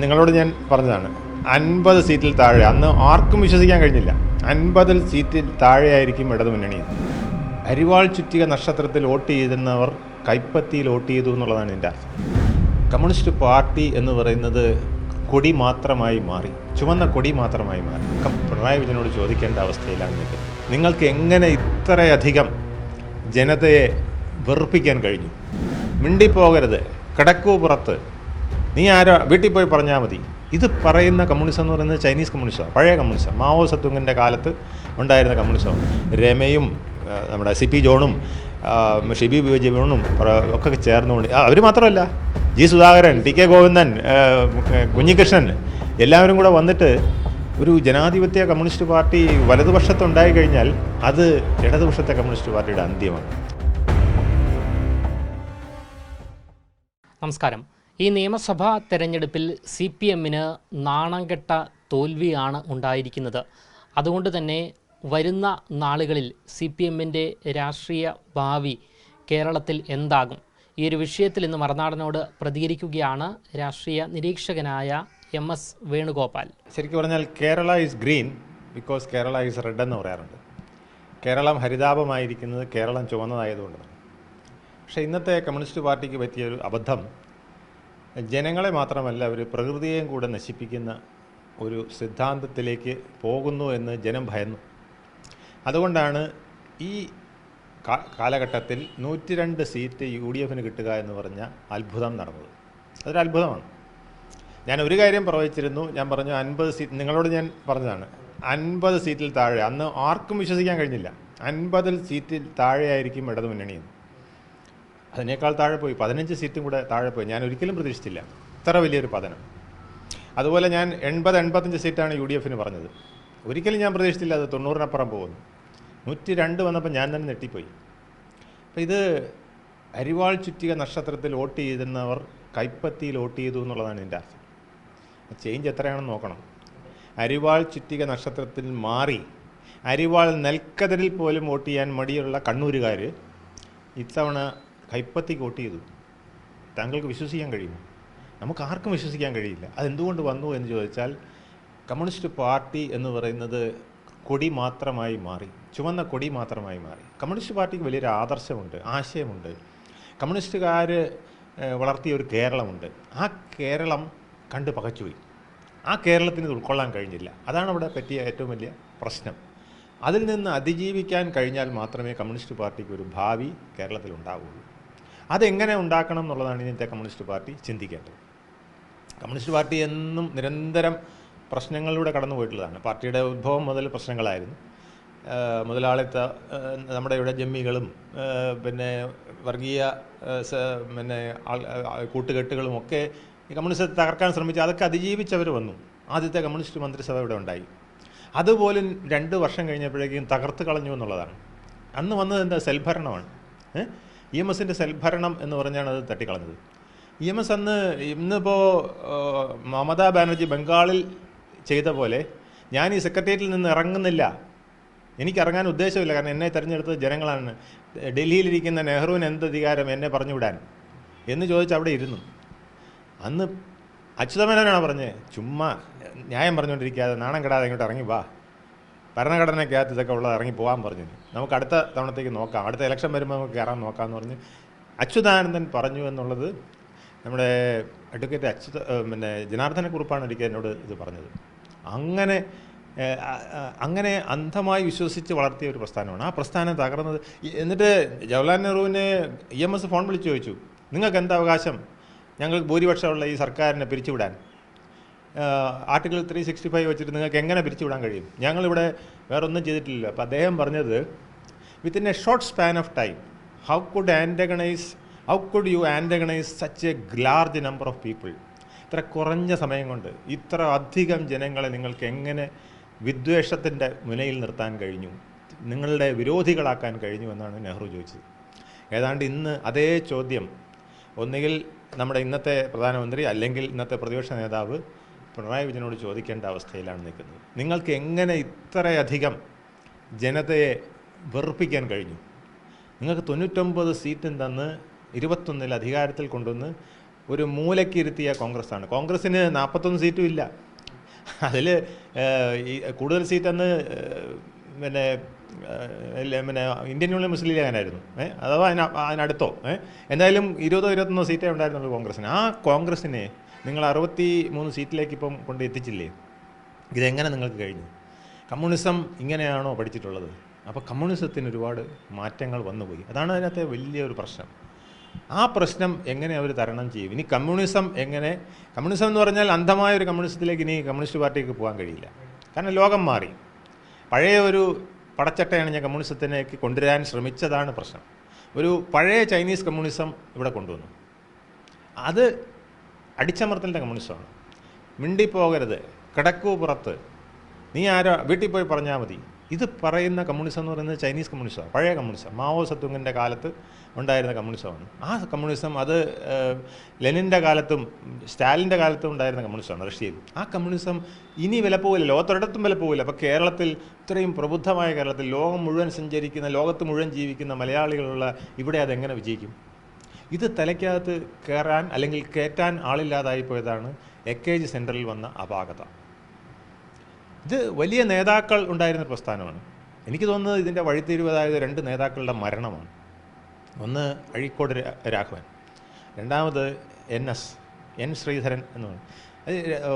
നിങ്ങളോട് ഞാൻ പറഞ്ഞതാണ് 50 സീറ്റിൽ താഴെ. അന്ന് ആർക്കും വിശ്വസിക്കാൻ കഴിഞ്ഞില്ല. 50 സീറ്റിൽ താഴെയായിരിക്കും ഇടതുമുന്നണി. അരിവാൾ ചുറ്റിക നക്ഷത്രത്തിൽ വോട്ട് ചെയ്തിരുന്നവർ കൈപ്പത്തിയിൽ വോട്ട് ചെയ്തു എന്നുള്ളതാണ് എൻ്റെ അർത്ഥം. കമ്മ്യൂണിസ്റ്റ് പാർട്ടി എന്ന് പറയുന്നത് കൊടി മാത്രമായി മാറി, ചുവന്ന കൊടി മാത്രമായി മാറി. പിണറായി വിജയനോട് ചോദിക്കേണ്ട അവസ്ഥയിലാണ് നിൽക്കുന്നത്. നിങ്ങൾക്ക് എങ്ങനെ ഇത്രയധികം ജനതയെ വെറുപ്പിക്കാൻ കഴിഞ്ഞു? മിണ്ടിപ്പോകരുത്, കിടക്കൂ പുറത്ത്, നീ ആരോ വീട്ടിൽ പോയി പറഞ്ഞാൽ മതി. ഇത് പറയുന്ന കമ്മ്യൂണിസം എന്ന് പറയുന്നത് ചൈനീസ് കമ്മ്യൂണിസമാണ്, പഴയ കമ്മ്യൂണിസം, മാവോ സത്തുങ്ങിൻ്റെ കാലത്ത് ഉണ്ടായിരുന്ന കമ്മ്യൂണിസമാണ്. രമയും നമ്മുടെ CP ജോണും ഷിബി ജോണും ഒക്കെ ചേർന്നുകൊണ്ട്, അവർ മാത്രമല്ല, G സുധാകരൻ, TK ഗോവിന്ദൻ, കുഞ്ഞികൃഷ്ണൻ എല്ലാവരും കൂടെ വന്നിട്ട് ഒരു ജനാധിപത്യ കമ്മ്യൂണിസ്റ്റ് പാർട്ടി വലതുപക്ഷത്തുണ്ടായി കഴിഞ്ഞാൽ അത് ഇടതുപക്ഷത്തെ കമ്മ്യൂണിസ്റ്റ് പാർട്ടിയുടെ അന്ത്യമാണ്. നമസ്കാരം. ഈ നിയമസഭാ തെരഞ്ഞെടുപ്പിൽ CPM-ന് നാണംകെട്ട തോൽവിയാണ് ഉണ്ടായിരിക്കുന്നത്. അതുകൊണ്ട് തന്നെ വരുന്ന നാളുകളിൽ CPM-ൻ്റെ രാഷ്ട്രീയ ഭാവി കേരളത്തിൽ എന്താകും? ഈ ഒരു വിഷയത്തിൽ ഇന്ന് മറുനാടനോട് പ്രതികരിക്കുകയാണ് രാഷ്ട്രീയ നിരീക്ഷകനായ MS വേണുഗോപാൽ. ശരിക്കും പറഞ്ഞാൽ Kerala is green because Kerala is red എന്ന് പറയാറുണ്ട്. കേരളം ഹരിതാപമായിരിക്കുന്നത് കേരളം ചുവന്നതായതുകൊണ്ടാണ്. പക്ഷേ ഇന്നത്തെ കമ്മ്യൂണിസ്റ്റ് പാർട്ടിക്ക് പറ്റിയൊരു അബദ്ധം, ജനങ്ങളെ മാത്രമല്ല അവർ പ്രകൃതിയെയും കൂടെ നശിപ്പിക്കുന്ന ഒരു സിദ്ധാന്തത്തിലേക്ക് പോകുന്നു എന്ന് ജനം ഭയന്നു. അതുകൊണ്ടാണ് ഈ കാലഘട്ടത്തിൽ 102 സീറ്റ് UDF-ന് കിട്ടുക എന്ന് പറഞ്ഞ അത്ഭുതം നടന്നത്. അതൊരു അത്ഭുതമാണ്. ഞാൻ ഒരു കാര്യം പ്രവചിച്ചിരുന്നു. ഞാൻ പറഞ്ഞു 50 സീറ്റ്, നിങ്ങളോട് ഞാൻ പറഞ്ഞതാണ്, 50 സീറ്റിൽ താഴെ. അന്ന് ആർക്കും വിശ്വസിക്കാൻ കഴിഞ്ഞില്ല. 50 സീറ്റിൽ താഴെയായിരിക്കും ഇടതുമുന്നണി. അതിനേക്കാൾ താഴെ പോയി, 15 സീറ്റും കൂടെ താഴെ പോയി. ഞാൻ ഒരിക്കലും പ്രതീക്ഷിച്ചില്ല ഇത്ര വലിയൊരു പതനം. അതുപോലെ ഞാൻ 80-85 സീറ്റാണ് UDF-ന് പറഞ്ഞത്. ഒരിക്കലും ഞാൻ പ്രതീക്ഷിച്ചില്ല അത് 90-നപ്പുറം പോകുന്നു. 102 വന്നപ്പോൾ ഞാൻ തന്നെ ഞെട്ടിപ്പോയി. അപ്പോൾ ഇത് അരിവാൾ ചുറ്റിക നക്ഷത്രത്തിൽ വോട്ട് ചെയ്തിരുന്നവർ കൈപ്പത്തിയിൽ വോട്ട് ചെയ്തു എന്നുള്ളതാണ് എൻ്റെ അർത്ഥം. ചേഞ്ച് എത്രയാണെന്ന് നോക്കണം. അരിവാൾ ചുറ്റിക നക്ഷത്രത്തിൽ മാറി അരിവാൾ നെൽക്കതിരിൽ പോലും വോട്ട് ചെയ്യാൻ മടിയുള്ള കണ്ണൂരുകാർ ഇത്തവണ കൈപ്പത്തിക്ക് വോട്ട് ചെയ്തു. താങ്കൾക്ക് വിശ്വസിക്കാൻ കഴിയുമോ? നമുക്ക് ആർക്കും വിശ്വസിക്കാൻ കഴിയില്ല. അതെന്തുകൊണ്ട് വന്നു എന്ന് ചോദിച്ചാൽ, കമ്മ്യൂണിസ്റ്റ് പാർട്ടി എന്ന് പറയുന്നത് കൊടി മാത്രമായി മാറി, ചുവന്ന കൊടി മാത്രമായി മാറി. കമ്മ്യൂണിസ്റ്റ് പാർട്ടിക്ക് വലിയൊരു ആദർശമുണ്ട്, ആശയമുണ്ട്. കമ്മ്യൂണിസ്റ്റുകാർ വളർത്തിയ ഒരു കേരളമുണ്ട്. ആ കേരളം കണ്ട് പകച്ചുപോയി. ആ കേരളത്തിന് ഉൾക്കൊള്ളാൻ കഴിഞ്ഞില്ല. അതാണ് അവിടെ പറ്റിയ ഏറ്റവും വലിയ പ്രശ്നം. അതിൽ നിന്ന് അതിജീവിക്കാൻ കഴിഞ്ഞാൽ മാത്രമേ കമ്മ്യൂണിസ്റ്റ് പാർട്ടിക്ക് ഒരു ഭാവി കേരളത്തിലുണ്ടാവുകയുള്ളൂ. അതെങ്ങനെ ഉണ്ടാക്കണം എന്നുള്ളതാണ് ഇന്നത്തെ കമ്മ്യൂണിസ്റ്റ് പാർട്ടി ചിന്തിക്കേണ്ടത്. കമ്മ്യൂണിസ്റ്റ് പാർട്ടി എന്നും നിരന്തരം പ്രശ്നങ്ങളിലൂടെ കടന്നു പോയിട്ടുള്ളതാണ്. പാർട്ടിയുടെ ഉദ്ഭവം മുതൽ പ്രശ്നങ്ങളായിരുന്നു. മുതലാളിത്ത നമ്മുടെ ഇവിടെ ജമ്മികളും പിന്നെ വർഗീയ പിന്നെ കൂട്ടുകെട്ടുകളും ഒക്കെ ഈ കമ്മ്യൂണിസ്റ്റത്തെ തകർക്കാൻ ശ്രമിച്ചു. അതൊക്കെ അതിജീവിച്ചവർ വന്നു. ആദ്യത്തെ കമ്മ്യൂണിസ്റ്റ് മന്ത്രിസഭ ഇവിടെ ഉണ്ടായി. അതുപോലും 2 വർഷം കഴിഞ്ഞപ്പോഴേക്കും തകർത്ത് കളഞ്ഞു എന്നുള്ളതാണ്. അന്ന് വന്നത് എന്താ? സെൽഭരണമാണ്. EMSൻ്റെ സെൽഭരണം എന്ന് പറഞ്ഞാണ് അത് തട്ടിക്കളഞ്ഞത്. EMS ഇന്നിപ്പോൾ മമതാ ബാനർജി ബംഗാളിൽ ചെയ്ത പോലെ ഞാൻ ഈ സെക്രട്ടേറിയറ്റിൽ നിന്ന് ഇറങ്ങുന്നില്ല, എനിക്ക് ഇറങ്ങാൻ ഉദ്ദേശമില്ല, കാരണം എന്നെ തിരഞ്ഞെടുത്തത് ജനങ്ങളാണ്, ഡൽഹിയിലിരിക്കുന്ന നെഹ്റുവിന് എന്ത് അധികാരം എന്നെ പറഞ്ഞു വിടാൻ എന്ന് ചോദിച്ച് അവിടെ ഇരുന്നു. അന്ന് അച്യുതമേനോനാണ് പറഞ്ഞത്, ചുമ്മാ ന്യായം പറഞ്ഞുകൊണ്ടിരിക്കാതെ നാണം കെടാതെ ഇങ്ങോട്ട് ഇറങ്ങി വാ, ഭരണഘടനയ്ക്കകത്ത് ഇതൊക്കെ ഉള്ളത് ഇറങ്ങി പോകാൻ പറഞ്ഞു, നമുക്ക് അടുത്ത തവണത്തേക്ക് നോക്കാം, അടുത്ത ഇലക്ഷൻ വരുമ്പോൾ നമുക്ക് കയറാൻ നോക്കാമെന്ന് പറഞ്ഞ് അച്യുതാനന്ദൻ പറഞ്ഞു എന്നുള്ളത് നമ്മുടെ അഡ്വക്കേറ്റ് പിന്നെ ജനാർദ്ദനക്കുറുപ്പാണ് ഒരിക്കൽ എന്നോട് ഇത് പറഞ്ഞത്. അങ്ങനെ അന്ധമായി വിശ്വസിച്ച് വളർത്തിയ ഒരു പ്രസ്ഥാനമാണ്. ആ പ്രസ്ഥാനം തകർന്നത്. എന്നിട്ട് ജവഹർലാൽ നെഹ്റുവിനെ EMS ഫോൺ വിളിച്ച് ചോദിച്ചു, നിങ്ങൾക്ക് എന്താ അവകാശം ഞങ്ങൾക്ക് ഭൂരിപക്ഷമുള്ള ഈ സർക്കാരിനെ പിരിച്ചുവിടാൻ? ആർട്ടിക്കിൾ 365 വെച്ചിട്ട് നിങ്ങൾക്ക് എങ്ങനെ പിരിച്ചുവിടാൻ കഴിയും? ഞങ്ങളിവിടെ വേറൊന്നും ചെയ്തിട്ടില്ല. അപ്പോൾ അദ്ദേഹം പറഞ്ഞത്, within a short span of time how could you antagonise such a large number of people? ഇത്ര കുറഞ്ഞ സമയം കൊണ്ട് ഇത്ര അധികം ജനങ്ങളെ നിങ്ങൾക്ക് എങ്ങനെ വിദ്വേഷത്തിൻ്റെ മുനയിൽ നിർത്താൻ കഴിഞ്ഞു, നിങ്ങളുടെ വിരോധികളാക്കാൻ കഴിഞ്ഞു എന്നാണ് നെഹ്റു ചോദിച്ചത്. ഏതാണ്ട് ഇന്ന് അതേ ചോദ്യം ഒന്നുകിൽ നമ്മുടെ ഇന്നത്തെ പ്രധാനമന്ത്രി അല്ലെങ്കിൽ ഇന്നത്തെ പ്രതിപക്ഷ നേതാവ് പിണറായി വിജയനോട് ചോദിക്കേണ്ട അവസ്ഥയിലാണ് നിൽക്കുന്നത്. നിങ്ങൾക്ക് എങ്ങനെ ഇത്രയധികം ജനതയെ വെറുപ്പിക്കാൻ കഴിഞ്ഞു? നിങ്ങൾക്ക് 99 സീറ്റും തന്ന് 21 അധികാരത്തിൽ കൊണ്ടുവന്ന് ഒരു മൂലക്കിരുത്തിയ കോൺഗ്രസ്സാണ്. കോൺഗ്രസ്സിന് 41 സീറ്റും ഇല്ല. അതിൽ ഈ കൂടുതൽ സീറ്റെന്ന് പിന്നെ പിന്നെ ഇന്ത്യൻ യൂണിയൻ മുസ്ലിം ലീഗാനായിരുന്നു, അഥവാ അതിനടുത്തോ എന്തായാലും 20-21 സീറ്റേ ഉണ്ടായിരുന്നുള്ളൂ കോൺഗ്രസ്സിന്. ആ കോൺഗ്രസ്സിനെ നിങ്ങൾ 63 സീറ്റിലേക്ക് ഇപ്പം കൊണ്ട് എത്തിച്ചില്ലേ? ഇതെങ്ങനെ നിങ്ങൾക്ക് കഴിഞ്ഞു? കമ്മ്യൂണിസം ഇങ്ങനെയാണോ പഠിച്ചിട്ടുള്ളത്? അപ്പോൾ കമ്മ്യൂണിസത്തിന് ഒരുപാട് മാറ്റങ്ങൾ വന്നുപോയി. അതാണ് അതിനകത്തെ വലിയൊരു പ്രശ്നം. ആ പ്രശ്നം എങ്ങനെ അവർ തരണം ചെയ്യും? ഇനി കമ്മ്യൂണിസം എന്ന് പറഞ്ഞാൽ അന്ധമായ ഒരു കമ്മ്യൂണിസത്തിലേക്ക് ഇനി കമ്മ്യൂണിസ്റ്റ് പാർട്ടിക്ക് പോകാൻ കഴിയില്ല. കാരണം ലോകം മാറി. പഴയ ഒരു പടച്ചട്ടയാണ് ഞാൻ കമ്മ്യൂണിസത്തിലേക്ക് കൊണ്ടുവരാൻ ശ്രമിച്ചതാണ് പ്രശ്നം. ഒരു പഴയ ചൈനീസ് കമ്മ്യൂണിസം ഇവിടെ കൊണ്ടുവന്നു. അത് അടിച്ചമർത്തലിൻ്റെ കമ്മ്യൂണിസമാണ്. മിണ്ടിപ്പോകരുത്, കിടക്കൂ പുറത്ത്, നീ ആരോ വീട്ടിൽ പോയി പറഞ്ഞാൽ മതി. ഇത് പറയുന്ന കമ്മ്യൂണിസം എന്ന് പറയുന്നത് ചൈനീസ് കമ്മ്യൂണിസമാണ്, പഴയ കമ്മ്യൂണിസം. മാവോ സത്തുങ്ങിൻ്റെ കാലത്ത് ഉണ്ടായിരുന്ന കമ്മ്യൂണിസമാണ്. ആ കമ്മ്യൂണിസം അത് ലെനിൻ്റെ കാലത്തും സ്റ്റാലിൻ്റെ കാലത്തും ഉണ്ടായിരുന്ന കമ്മ്യൂണിസമാണ് റഷ്യയിൽ. ആ കമ്മ്യൂണിസം ഇനി വില പോകില്ല, ലോകത്തൊരിടത്തും വില പോകില്ല. അപ്പോൾ കേരളത്തിൽ, ഇത്രയും പ്രബുദ്ധമായ കേരളത്തിൽ, ലോകം മുഴുവൻ സഞ്ചരിക്കുന്ന, ലോകത്ത് മുഴുവൻ ജീവിക്കുന്ന മലയാളികളുള്ള ഇവിടെ അതെങ്ങനെ വിജയിക്കും? ഇത് തലയ്ക്കകത്ത് കയറാൻ അല്ലെങ്കിൽ കയറ്റാൻ ആളില്ലാതായി പോയതാണ് AKG സെൻറ്ററിൽ വന്ന അപാകത. ഇത് വലിയ നേതാക്കൾ ഉണ്ടായിരുന്ന പ്രസ്ഥാനമാണ്. എനിക്ക് തോന്നുന്നത് ഇതിൻ്റെ വഴിത്തിരിവതായത് 2 നേതാക്കളുടെ മരണമാണ്. ഒന്ന് അഴീക്കോട് രാഘവൻ, രണ്ടാമത് എൻ ശ്രീധരൻ എന്ന് പറയും. അത്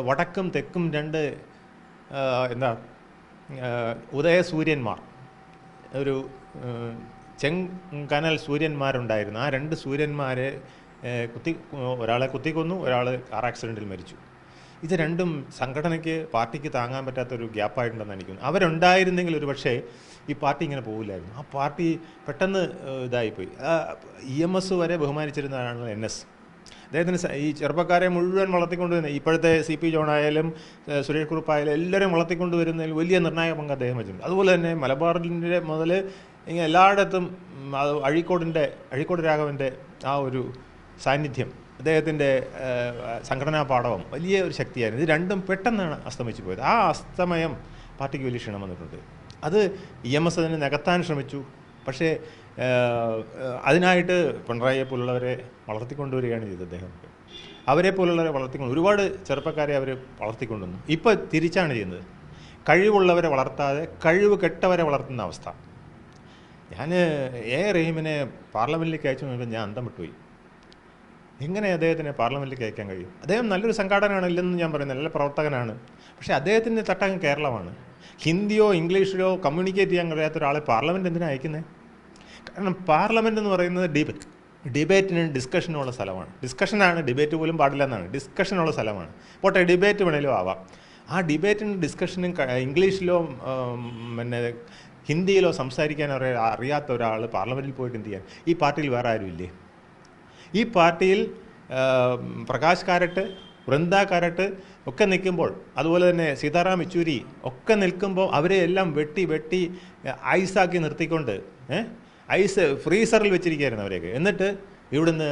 വടക്കും തെക്കും 2 ഉദയസൂര്യന്മാർ, ഒരു ചെങ്കനൽ സൂര്യന്മാരുണ്ടായിരുന്നു. ആ 2 സൂര്യന്മാരെ ഒരാളെ കുത്തിക്കൊന്നു, ഒരാൾ കാർ ആക്സിഡൻറ്റിൽ മരിച്ചു. ഇത് രണ്ടും സംഘടനയ്ക്ക്, പാർട്ടിക്ക് താങ്ങാൻ പറ്റാത്തൊരു ഗ്യാപ്പായിട്ടുണ്ടെന്ന് എനിക്ക് തോന്നുന്നു. അവരുണ്ടായിരുന്നെങ്കിൽ ഒരു പക്ഷേ ഈ പാർട്ടി ഇങ്ങനെ പോകില്ലായിരുന്നു. ആ പാർട്ടി പെട്ടെന്ന് ഇതായിപ്പോയി. EMS വരെ ബഹുമാനിച്ചിരുന്നതാണ് NS. അദ്ദേഹത്തിന് ഈ ചെറുപ്പക്കാരെ മുഴുവൻ വളർത്തിക്കൊണ്ടുവരുന്ന, ഇപ്പോഴത്തെ CP ജോൺ ആയാലും സുരേഷ് കുറുപ്പായാലും എല്ലാവരും വളർത്തിക്കൊണ്ടുവരുന്നതിൽ വലിയ നിർണായക പങ്ക് അദ്ദേഹം വെച്ചിട്ടുണ്ട്. അതുപോലെ തന്നെ മലബാറിൻ്റെ മുതൽ ഇങ്ങനെ എല്ലായിടത്തും അഴീക്കോട് രാഘവൻ്റെ ആ ഒരു സാന്നിധ്യം, അദ്ദേഹത്തിൻ്റെ സംഘടനാ പാഠവും വലിയ ഒരു ശക്തിയായിരുന്നു. ഇത് രണ്ടും പെട്ടെന്നാണ് അസ്തമിച്ചു പോയത്. ആ അസ്തമയം പാർട്ടിക്ക് വലിയ ക്ഷീണം വന്നിട്ടുണ്ട്. അത് EMS അതിനെ നികത്താൻ ശ്രമിച്ചു. പക്ഷേ അതിനായിട്ട് പിണറായിയെ പോലുള്ളവരെ വളർത്തിക്കൊണ്ടുവരികയാണ് ചെയ്തത്. അദ്ദേഹം അവരെ പോലുള്ളവരെ ഒരുപാട് ചെറുപ്പക്കാരെ അവർ വളർത്തിക്കൊണ്ടുവന്നു. ഇപ്പോൾ തിരിച്ചാണ് ചെയ്യുന്നത്. കഴിവുള്ളവരെ വളർത്താതെ കഴിവ് കെട്ടവരെ വളർത്തുന്ന അവസ്ഥ. ഞാൻ റഹീമിനെ പാർലമെൻറ്റിലേക്ക് അയച്ചു നോക്കുമ്പോൾ ഞാൻ അന്തം വിട്ടുപോയി. എങ്ങനെ അദ്ദേഹത്തിനെ പാർലമെൻറ്റിലേക്ക് അയക്കാൻ കഴിയും? അദ്ദേഹം നല്ലൊരു സംഘാടകനാണ്, ഇല്ലെന്ന് ഞാൻ പറയുന്നത്, നല്ല പ്രവർത്തകനാണ്. പക്ഷേ അദ്ദേഹത്തിൻ്റെ തട്ടകം കേരളമാണ്. ഹിന്ദിയോ ഇംഗ്ലീഷിലോ കമ്മ്യൂണിക്കേറ്റ് ചെയ്യാൻ കഴിയാത്ത ഒരാളെ പാർലമെൻറ്റ് എന്തിനാണ് അയക്കുന്നത്? കാരണം പാർലമെൻറ്റ് എന്ന് പറയുന്നത് ഡിബേറ്റിനും ഡിസ്കഷനുള്ള സ്ഥലമാണ്. ഡിസ്കഷനാണ്, ഡിബേറ്റ് പോലും പാടില്ല എന്നാണ്. ഡിസ്കഷനുള്ള സ്ഥലമാണ്. പോട്ടെ, ഡിബേറ്റ് വേണേലും ആവാം. ആ ഡിബേറ്റിനും ഡിസ്കഷനും ഇംഗ്ലീഷിലോ ഹിന്ദിയിലോ സംസാരിക്കാൻ അറിയാത്ത ഒരാൾ പാർലമെൻറ്റിൽ പോയിട്ട് എന്ത് ചെയ്യാൻ? ഈ പാർട്ടിയിൽ വേറെ ആരുമില്ലേ? ഈ പാർട്ടിയിൽ പ്രകാശ് കാരട്ട്, വൃന്ദ കാരട്ട് ഒക്കെ നിൽക്കുമ്പോൾ, അതുപോലെ തന്നെ സീതാറാം യെച്ചൂരി ഒക്കെ നിൽക്കുമ്പോൾ അവരെ എല്ലാം വെട്ടി ഐസാക്കി നിർത്തിക്കൊണ്ട് ഐസ് ഫ്രീസറിൽ വെച്ചിരിക്കുകയായിരുന്നു അവരെയൊക്കെ. എന്നിട്ട് ഇവിടുന്ന്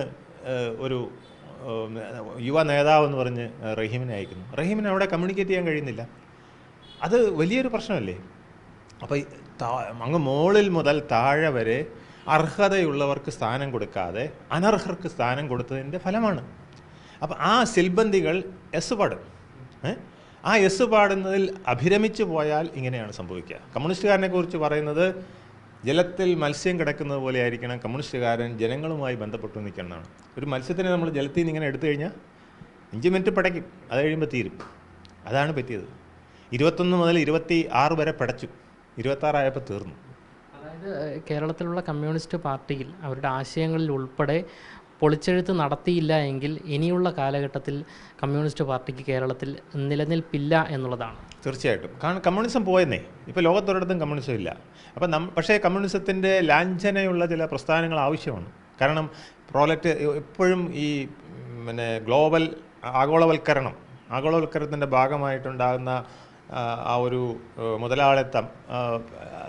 ഒരു യുവ നേതാവെന്ന് പറഞ്ഞ് റഹീമിനെ അയക്കുന്നു. റഹീമിനെ അവിടെ കമ്മ്യൂണിക്കേറ്റ് ചെയ്യാൻ കഴിയുന്നില്ല. അത് വലിയൊരു പ്രശ്നമല്ലേ? അപ്പോൾ അങ്ങ് മുകളിൽ മുതൽ താഴെ വരെ അർഹതയുള്ളവർക്ക് സ്ഥാനം കൊടുക്കാതെ അനർഹർക്ക് സ്ഥാനം കൊടുത്തതിൻ്റെ ഫലമാണ്. അപ്പം ആ സിൽബന്ദികൾ പാടും. ആ പാടുന്നതിൽ അഭിരമിച്ചു പോയാൽ ഇങ്ങനെയാണ് സംഭവിക്കുക. കമ്മ്യൂണിസ്റ്റുകാരനെ കുറിച്ച് പറയുന്നത് ജലത്തിൽ മത്സ്യം കിടക്കുന്നത് പോലെ ആയിരിക്കണം കമ്മ്യൂണിസ്റ്റുകാരൻ ജനങ്ങളുമായി ബന്ധപ്പെട്ടു നിൽക്കുന്നതാണ്. ഒരു മത്സ്യത്തിനെ നമ്മൾ ജലത്തിൽ നിന്ന് ഇങ്ങനെ എടുത്തു കഴിഞ്ഞാൽ 5 മിനിറ്റ് പടയ്ക്കും, അത് കഴിയുമ്പോൾ തീരും. അതാണ് പറ്റിയത്. 21 മുതൽ 26 വരെ പടച്ചു, 26 ആയപ്പോൾ തീർന്നു. അതായത് കേരളത്തിലുള്ള കമ്മ്യൂണിസ്റ്റ് പാർട്ടിയിൽ അവരുടെ ആശയങ്ങളിൽ ഉൾപ്പെടെ പൊളിച്ചെഴുത്ത് നടത്തിയില്ല എങ്കിൽ ഇനിയുള്ള കാലഘട്ടത്തിൽ കമ്മ്യൂണിസ്റ്റ് പാർട്ടിക്ക് കേരളത്തിൽ നിലനിൽപ്പില്ല എന്നുള്ളതാണ്. തീർച്ചയായിട്ടും. കാരണം കമ്മ്യൂണിസം പോയെന്നേ, ഇപ്പോൾ ലോകത്തൊരിടത്തും കമ്മ്യൂണിസം ഇല്ല. അപ്പം പക്ഷേ കമ്മ്യൂണിസത്തിൻ്റെ ലാഞ്ചനയുള്ള ചില പ്രസ്ഥാനങ്ങൾ ആവശ്യമാണ്. കാരണം എപ്പോഴും ഈ ഗ്ലോബൽ ആഗോളവൽക്കരണത്തിൻ്റെ ഭാഗമായിട്ടുണ്ടാകുന്ന ആ ഒരു മുതലാളിത്തം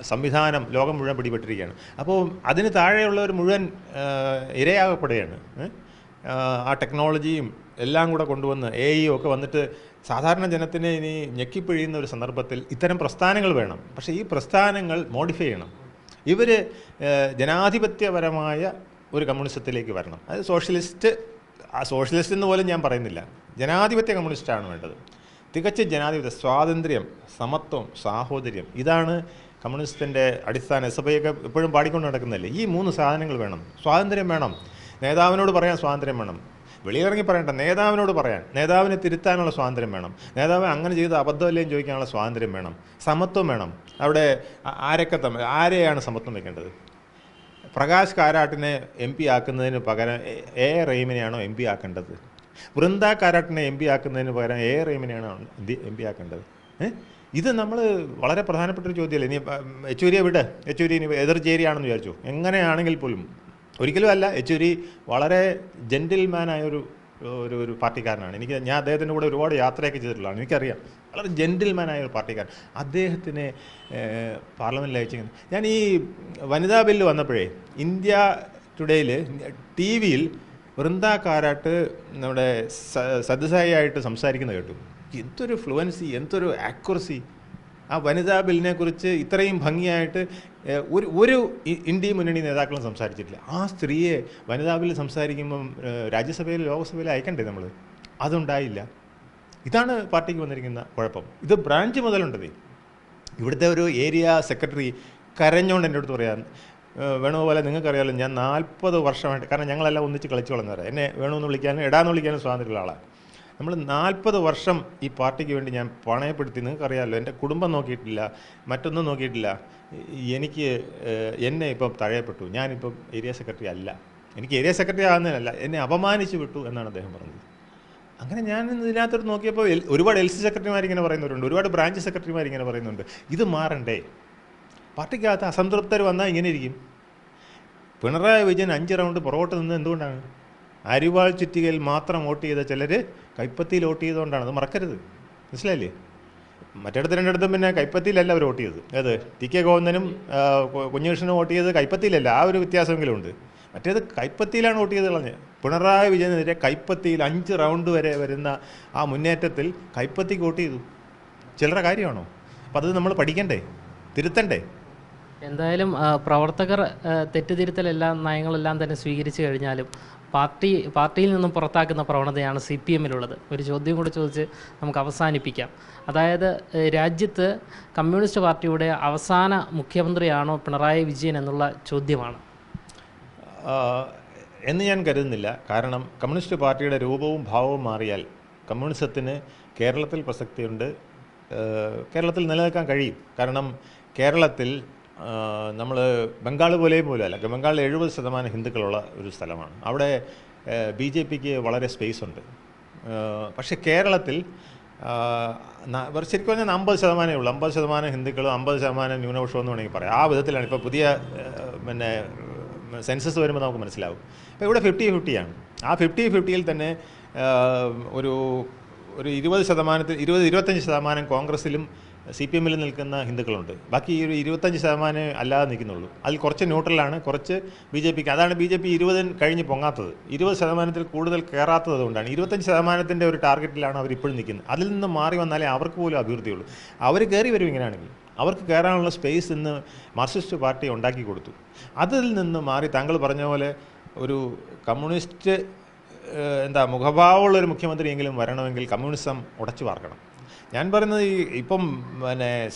സംവിധാനം ലോകം മുഴുവൻ പിടിപെട്ടിരിക്കുകയാണ്. അപ്പോൾ അതിന് താഴെയുള്ളവർ മുഴുവൻ ഇരയാകപ്പെടുകയാണ്. ആ ടെക്നോളജിയും എല്ലാം കൂടെ കൊണ്ടുവന്ന് AI ഒക്കെ വന്നിട്ട് സാധാരണ ജനത്തിനെ ഇനി ഞെക്കിപ്പിഴിയുന്ന ഒരു സന്ദർഭത്തിൽ ഇത്തരം പ്രസ്ഥാനങ്ങൾ വേണം. പക്ഷേ ഈ പ്രസ്ഥാനങ്ങൾ മോഡിഫൈ ചെയ്യണം. ഇവർ ജനാധിപത്യപരമായ ഒരു കമ്മ്യൂണിസത്തിലേക്ക് വരണം. അത് സോഷ്യലിസ്റ്റ് ആ സോഷ്യലിസ്റ്റ് എന്ന് പോലും ഞാൻ പറയുന്നില്ല, ജനാധിപത്യ കമ്മ്യൂണിസ്റ്റാണ് വേണ്ടത്. തികച്ച ജനാധിപത്യ, സ്വാതന്ത്ര്യം, സമത്വം, സാഹോദര്യം, ഇതാണ് കമ്മ്യൂണിസ്റ്റിൻ്റെ അടിസ്ഥാന. SFI ഒക്കെ എപ്പോഴും പാടിക്കൊണ്ട് നടക്കുന്നതല്ലേ. ഈ 3 സാധനങ്ങൾ വേണം. സ്വാതന്ത്ര്യം വേണം, നേതാവിനോട് പറയാൻ സ്വാതന്ത്ര്യം വേണം, വെളിയിറങ്ങി പറയണ്ട, നേതാവിനോട് പറയാൻ, നേതാവിനെ തിരുത്താനുള്ള സ്വാതന്ത്ര്യം വേണം, നേതാവ് അങ്ങനെ ചെയ്ത് അബദ്ധമല്ലേയും ചോദിക്കാനുള്ള സ്വാതന്ത്ര്യം വേണം, സമത്വം വേണം. അവിടെ ആരെയാണ് സമത്വം വയ്ക്കേണ്ടത്? പ്രകാശ് കാരാട്ടിനെ MP ആക്കുന്നതിന് പകരം റഹീമിനെയാണോ MP ആക്കേണ്ടത്? വൃന്ദ കാരാട്ടിനെ MP ആക്കുന്നതിന് പകരം റഹീമിനെയാണോ MP ആക്കേണ്ടത്? ഇത് നമ്മൾ വളരെ പ്രധാനപ്പെട്ടൊരു ചോദ്യമല്ലേ. ഇനി യെച്ചൂരിയെ വിട്, യെച്ചൂരി ഇനി എതിർചേരിയാണെന്ന് വിചാരിച്ചു, എങ്ങനെയാണെങ്കിൽ പോലും ഒരിക്കലും അല്ല. യെച്ചൂരി വളരെ ജെൻറ്റിൽമാനായൊരു ഒരു പാർട്ടിക്കാരനാണ്. ഞാൻ അദ്ദേഹത്തിൻ്റെ കൂടെ ഒരുപാട് യാത്രയൊക്കെ ചെയ്തിട്ടുള്ളതാണ്, എനിക്കറിയാം. വളരെ ജെൻറ്റിൽമാനായ ഒരു പാർട്ടിക്കാരൻ. അദ്ദേഹത്തിനെ പാർലമെൻറ്റിൽ അയച്ചിങ്ങനെ, ഞാൻ ഈ വനിതാ ബില്ല് വന്നപ്പോഴേ ഇന്ത്യ ടുഡേയിൽ TV-യിൽ വൃന്ദ കാരാട്ട് നമ്മുടെ സത്യസായിയായിട്ട് സംസാരിക്കുന്നത് കേട്ടു. എന്തൊരു ഫ്ലുവൻസി, എന്തൊരു ആക്യുറസി! ആ വനിതാ ബില്ലിനെ കുറിച്ച് ഇത്രയും ഭംഗിയായിട്ട് ഒരു ഇന്ത്യ മുന്നണി നേതാക്കളും സംസാരിച്ചിട്ടില്ല. ആ സ്ത്രീയെ വനിതാ ബില്ല് സംസാരിക്കുമ്പം രാജ്യസഭയിൽ ലോക്സഭയിൽ അയക്കണ്ടേ നമ്മൾ? അതുണ്ടായില്ല. ഇതാണ് പാർട്ടിക്ക് വന്നിരിക്കുന്ന കുഴപ്പം. ഇത് ബ്രാഞ്ച് മുതലുണ്ടത്. ഇവിടുത്തെ ഒരു ഏരിയ സെക്രട്ടറി കരഞ്ഞുകൊണ്ട് എൻ്റെ അടുത്ത് പറയാൻ, വേണു പോലെ നിങ്ങൾക്കറിയാമല്ലോ, ഞാൻ 40 വർഷമായിട്ട്, കാരണം ഞങ്ങളെല്ലാം ഒന്നിച്ച് കളിച്ചു വളർന്നവരാണ്, എന്നെ വേണമെന്ന് വിളിക്കാനും എടാന്ന് വിളിക്കാനും സ്വാതന്ത്ര്യമുള്ള ആളാണ്. നമ്മൾ 40 വർഷം ഈ പാർട്ടിക്ക് വേണ്ടി ഞാൻ പണയപ്പെടുത്തി. നിങ്ങൾക്കറിയാമല്ലോ, എൻ്റെ കുടുംബം നോക്കിയിട്ടില്ല, മറ്റൊന്നും നോക്കിയിട്ടില്ല. എന്നെ ഇപ്പം തഴയപ്പെട്ടു, ഞാനിപ്പം ഏരിയ സെക്രട്ടറി അല്ല, എനിക്ക് ഏരിയ സെക്രട്ടറി ആകുന്നതിനല്ല, എന്നെ അപമാനിച്ചു വിട്ടു എന്നാണ് അദ്ദേഹം പറഞ്ഞത്. അങ്ങനെ ഞാൻ ഇതിനകത്തോട്ട് നോക്കിയപ്പോൾ ഒരുപാട് LC സെക്രട്ടറിമാർ ഇങ്ങനെ പറയുന്നവരുണ്ട്, ഒരുപാട് ബ്രാഞ്ച് സെക്രട്ടറിമാർ ഇങ്ങനെ പറയുന്നുണ്ട്. ഇത് മാറണ്ടേ? പാർട്ടിക്കകത്ത് അസംതൃപ്തർ വന്നാൽ ഇങ്ങനെ ഇരിക്കും. പിണറായി വിജയൻ 5 റൗണ്ട് പുറകോട്ട് നിന്ന് എന്തുകൊണ്ടാണ്? അരിവാൾ ചുറ്റികയിൽ മാത്രം വോട്ട് ചെയ്ത ചിലർ കൈപ്പത്തിയിൽ വോട്ട് ചെയ്തുകൊണ്ടാണ്. അത് മറക്കരുത്, മനസ്സിലായില്ലേ? മറ്റിടത്ത് രണ്ടിടത്തും പിന്നെ കൈപ്പത്തിയിലല്ല അവർ വോട്ട് ചെയ്തത്. അത് TK ഗോവിന്ദനും കുഞ്ഞകൃഷ്ണനും വോട്ട് ചെയ്തത് കൈപ്പത്തിയിലല്ല, ആ ഒരു വ്യത്യാസമെങ്കിലും ഉണ്ട്. മറ്റേത് കൈപ്പത്തിയിലാണ് വോട്ട് ചെയ്ത് കളഞ്ഞത്. പിണറായി വിജയനെതിരെ കൈപ്പത്തിയിൽ 5 റൗണ്ട് വരെ വരുന്ന ആ മുന്നേറ്റത്തിൽ കൈപ്പത്തിക്ക് വോട്ട് ചെയ്തു. ചിലരുടെ കാര്യമാണോ? അപ്പം അത് നമ്മൾ പഠിക്കണ്ടേ, തിരുത്തണ്ടേ? എന്തായാലും പ്രവർത്തകർ തെറ്റുതിരുത്തലെല്ലാം നയങ്ങളെല്ലാം തന്നെ സ്വീകരിച്ചു കഴിഞ്ഞാലും പാർട്ടിയിൽ നിന്നും പുറത്താക്കുന്ന പ്രവണതയാണ് CPM-ലുള്ളത്. ഒരു ചോദ്യം കൂടി ചോദിച്ച് നമുക്ക് അവസാനിപ്പിക്കാം. അതായത് രാജ്യത്ത് കമ്മ്യൂണിസ്റ്റ് പാർട്ടിയുടെ അവസാന മുഖ്യമന്ത്രിയാണോ പിണറായി വിജയൻ എന്നുള്ള ചോദ്യമാണ്. എന്ന് ഞാൻ കരുതുന്നില്ല. കാരണം കമ്മ്യൂണിസ്റ്റ് പാർട്ടിയുടെ രൂപവും ഭാവവും മാറിയാൽ കമ്മ്യൂണിസത്തിന് കേരളത്തിൽ പ്രസക്തിയുണ്ട്, കേരളത്തിൽ നിലനിൽക്കാൻ കഴിയും. കാരണം കേരളത്തിൽ നമ്മൾ ബംഗാൾ പോലെയും പോലെയല്ല. ബംഗാളിൽ 70% ഹിന്ദുക്കളുള്ള ഒരു സ്ഥലമാണ്. അവിടെ BJPക്ക് വളരെ സ്പേസ് ഉണ്ട്. പക്ഷേ കേരളത്തിൽ ശരിക്കും പറഞ്ഞാൽ 50% ഉള്ളൂ. 50% ഹിന്ദുക്കളും 50% ന്യൂനപക്ഷം എന്ന് വേണമെങ്കിൽ പറയാം. ആ വിധത്തിലാണ് ഇപ്പോൾ പുതിയ സെൻസസ് വരുമ്പോൾ നമുക്ക് മനസ്സിലാവും. അപ്പോൾ ഇവിടെ 50-50 ആ 50-50യിൽ തന്നെ ഒരു 20-25% കോൺഗ്രസ്സിലും CPM-ലും നിൽക്കുന്ന ഹിന്ദുക്കളുണ്ട്. ബാക്കി ഒരു 25% അല്ലാതെ നിൽക്കുന്നുള്ളൂ. അതിൽ കുറച്ച് ന്യൂട്രലാണ്, കുറച്ച് BJPക്ക്. അതാണ് BJP 20 കഴിഞ്ഞ് പൊങ്ങാത്തത്. 20% കൂടുതൽ കയറാത്തത് അതുകൊണ്ടാണ്. 25% ഒരു ടാർഗറ്റിലാണ് അവരിപ്പോഴും നിൽക്കുന്നത്. അതിൽ നിന്ന് മാറി വന്നാലേ അവർക്ക് പോലും അഭിവൃദ്ധിയുള്ളൂ. അവർ കയറി വരും ഇങ്ങനെയാണെങ്കിൽ. അവർക്ക് കയറാനുള്ള സ്പേസ് ഇന്ന് മാർക്സിസ്റ്റ് പാർട്ടി ഉണ്ടാക്കി കൊടുത്തു. അതിൽ നിന്ന് മാറി താങ്കൾ പറഞ്ഞ പോലെ ഒരു കമ്മ്യൂണിസ്റ്റ് മുഖഭാവമുള്ളൊരു മുഖ്യമന്ത്രിയെങ്കിലും വരണമെങ്കിൽ കമ്മ്യൂണിസം ഉടച്ചു വാർക്കണം. ഞാൻ പറയുന്നത് ഇപ്പം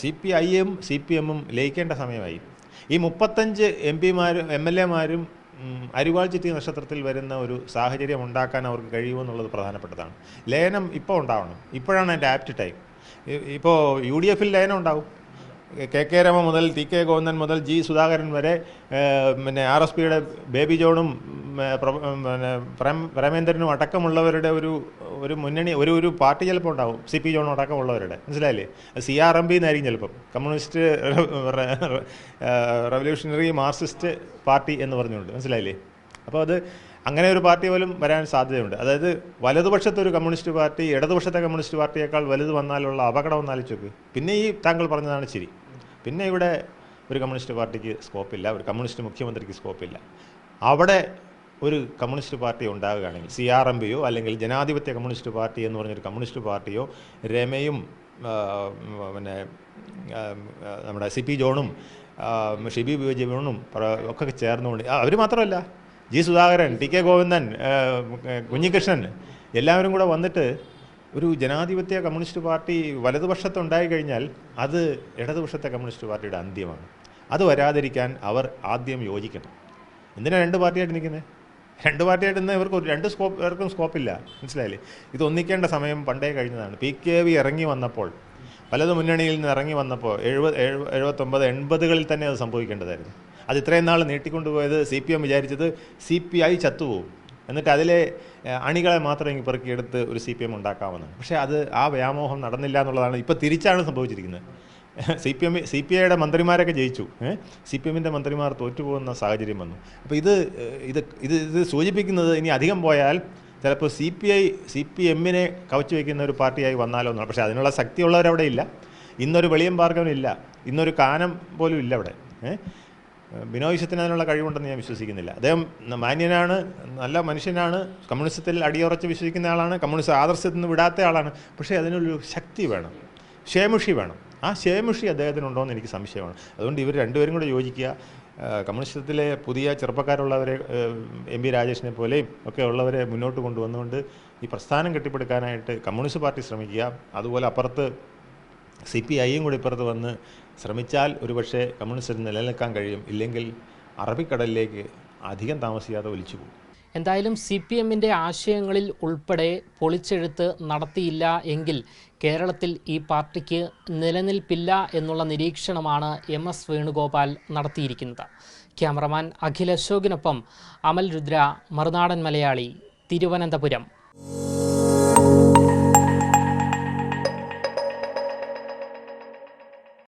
CPI-യും CPM-ഉം ലയിക്കേണ്ട സമയമായി. ഈ 35 MP-മാരും MLA-മാരും അരിവാൾ ചുറ്റി നക്ഷത്രത്തിൽ വരുന്ന ഒരു സാഹചര്യം ഉണ്ടാക്കാൻ അവർക്ക് കഴിയുമെന്നുള്ളത് പ്രധാനപ്പെട്ടതാണ്. ലയനം ഇപ്പോൾ ഉണ്ടാവണം. ഇപ്പോഴാണ് അതിൻ്റെ ആപ്റ്റ് ടൈം. ഇപ്പോൾ UDF-ൽ ലയനം ഉണ്ടാവും. KK രമ മുതൽ TK ഗോവിന്ദൻ മുതൽ G സുധാകരൻ വരെ, RSPയുടെ ബേബി ജോണും പ്രേമേന്ദ്രനും അടക്കമുള്ളവരുടെ ഒരു മുന്നണി, ഒരു പാർട്ടി ചിലപ്പോൾ ഉണ്ടാവും. CP ജോണും അടക്കമുള്ളവരുടെ, മനസ്സിലായില്ലേ? CRMB എന്നായിരിക്കും ചിലപ്പം, കമ്മ്യൂണിസ്റ്റ് റവല്യൂഷണറി മാർക്സിസ്റ്റ് പാർട്ടി എന്ന് പറഞ്ഞുകൊണ്ട്, മനസ്സിലായില്ലേ? അപ്പോൾ അത് അങ്ങനെ ഒരു പാർട്ടി പോലും വരാൻ സാധ്യതയുണ്ട്. അതായത് വലതുപക്ഷത്തെ ഒരു കമ്മ്യൂണിസ്റ്റ് പാർട്ടി ഇടതുപക്ഷത്തെ കമ്മ്യൂണിസ്റ്റ് പാർട്ടിയേക്കാൾ വലുത് വന്നാലുള്ള അപകടം ഒന്നാലിച്ചോക്ക്. പിന്നെ ഈ താങ്കൾ പറഞ്ഞതാണ് ശരി. പിന്നെ ഇവിടെ ഒരു കമ്മ്യൂണിസ്റ്റ് പാർട്ടിക്ക് സ്കോപ്പില്ല, ഒരു കമ്മ്യൂണിസ്റ്റ് മുഖ്യമന്ത്രിക്ക് സ്കോപ്പില്ല. അവിടെ ഒരു കമ്മ്യൂണിസ്റ്റ് പാർട്ടി ഉണ്ടാകുകയാണെങ്കിൽ CRMB-യോ അല്ലെങ്കിൽ ജനാധിപത്യ കമ്മ്യൂണിസ്റ്റ് പാർട്ടി എന്ന് പറഞ്ഞൊരു കമ്മ്യൂണിസ്റ്റ് പാർട്ടിയോ, രമയും നമ്മുടെ CP ജോണും ഷിബി ജോണും ഒക്കെ ചേർന്നുകൊണ്ട്, അവർ മാത്രമല്ല G Sudhakaran, T K Govindan, Kunhikrishnan എല്ലാവരും കൂടെ വന്നിട്ട് ഒരു ജനാധിപത്യ കമ്മ്യൂണിസ്റ്റ് പാർട്ടി വലതുപക്ഷത്തുണ്ടായി കഴിഞ്ഞാൽ അത് ഇടതുപക്ഷത്തെ കമ്മ്യൂണിസ്റ്റ് പാർട്ടിയുടെ അന്ത്യമാണ്. അത് വരാതിരിക്കാൻ അവർ ആദ്യം യോജിക്കണം. എന്തിനാണ് രണ്ട് പാർട്ടിയായിട്ട് നിൽക്കുന്നത്? രണ്ട് പാർട്ടിയായിട്ട് നിന്ന് ഇവർക്കും സ്കോപ്പില്ല, മനസ്സിലായില്ലേ? ഇത് ഒന്നിക്കേണ്ട സമയം പണ്ടേ കഴിഞ്ഞതാണ്. PKV ഇറങ്ങി വന്നപ്പോൾ, വലതു മുന്നണിയിൽ നിന്ന് ഇറങ്ങി വന്നപ്പോൾ 79, 80കളിൽ തന്നെ അത് സംഭവിക്കേണ്ടതായിരുന്നു. അത് ഇത്രയും നാൾ നീട്ടിക്കൊണ്ടുപോയത് CPM വിചാരിച്ചത് CPI ചത്തുപോകും, എന്നിട്ട് അതിലെ അണികളെ മാത്രം പെറുക്കിയെടുത്ത് ഒരു CPM ഉണ്ടാക്കാമെന്നാണ്. പക്ഷേ അത് ആ വ്യാമോഹം നടന്നില്ല എന്നുള്ളതാണ്. ഇപ്പോൾ തിരിച്ചാണ് സംഭവിച്ചിരിക്കുന്നത്. CPIയുടെ മന്ത്രിമാരൊക്കെ ജയിച്ചു, CPMൻ്റെ മന്ത്രിമാർ തോറ്റുപോകുന്ന സാഹചര്യം വന്നു. അപ്പോൾ ഇത് സൂചിപ്പിക്കുന്നത് ഇനി അധികം പോയാൽ ചിലപ്പോൾ CPMനെ കവച്ചു വയ്ക്കുന്ന ഒരു പാർട്ടിയായി വന്നാലോ എന്നാണ്. പക്ഷേ അതിനുള്ള ശക്തിയുള്ളവരവിടെ ഇല്ല. ഇന്നൊരു വെളിയം ഭാർഗവനില്ല, ഇന്നൊരു കാനം പോലും ഇല്ല അവിടെ. ബിനോയ് വിശ്വത്തിന് അതിനുള്ള കഴിവുണ്ടെന്ന് ഞാൻ വിശ്വസിക്കുന്നില്ല. അദ്ദേഹം മാന്യനാണ്, നല്ല മനുഷ്യനാണ്, കമ്മ്യൂണിസത്തിൽ അടിയുറച്ച് വിശ്വസിക്കുന്ന ആളാണ്, കമ്മ്യൂണിസ്റ്റ് ആദർശത്തിൽ നിന്ന് വിടാത്ത ആളാണ്. പക്ഷേ അതിനൊരു ശക്തി വേണം, ക്ഷേമുഷി വേണം. ആ ക്ഷേമുഷി അദ്ദേഹത്തിനുണ്ടോ എന്ന് എനിക്ക് സംശയമാണ്. അതുകൊണ്ട് ഇവർ രണ്ടുപേരും കൂടെ യോജിക്കുക. കമ്മ്യൂണിസത്തിലെ പുതിയ ചെറുപ്പക്കാരുള്ളവരെ, MP രാജേഷിനെ പോലെയും ഒക്കെ ഉള്ളവരെ മുന്നോട്ട് കൊണ്ടുവന്നുകൊണ്ട് ഈ പ്രസ്ഥാനം കെട്ടിപ്പടുക്കാനായിട്ട് കമ്മ്യൂണിസ്റ്റ് പാർട്ടി ശ്രമിക്കുക. അതുപോലെ അപ്പുറത്ത് CPIയും കൂടി ഇപ്പുറത്ത് വന്ന് ശ്രമിച്ചാൽ ഒരുപക്ഷെ കമ്മ്യൂണിസ്റ്റിന് നിലനിൽക്കാൻ കഴിയും. ഇല്ലെങ്കിൽ അറബിക്കടലിലേക്ക് അധികം താമസിയാതെ ഒലിച്ചു പോകും. എന്തായാലും CPMൻ്റെ ആശയങ്ങളിൽ ഉൾപ്പെടെ പൊളിച്ചെഴുത്ത് നടത്തിയില്ല എങ്കിൽ കേരളത്തിൽ ഈ പാർട്ടിക്ക് നിലനിൽപ്പില്ല എന്നുള്ള നിരീക്ഷണമാണ് MS വേണുഗോപാൽ നടത്തിയിരിക്കുന്നത്. ക്യാമറമാൻ അഖിൽ അശോകിനൊപ്പം അമൽ രുദ്ര, മറുനാടൻ മലയാളി, തിരുവനന്തപുരം.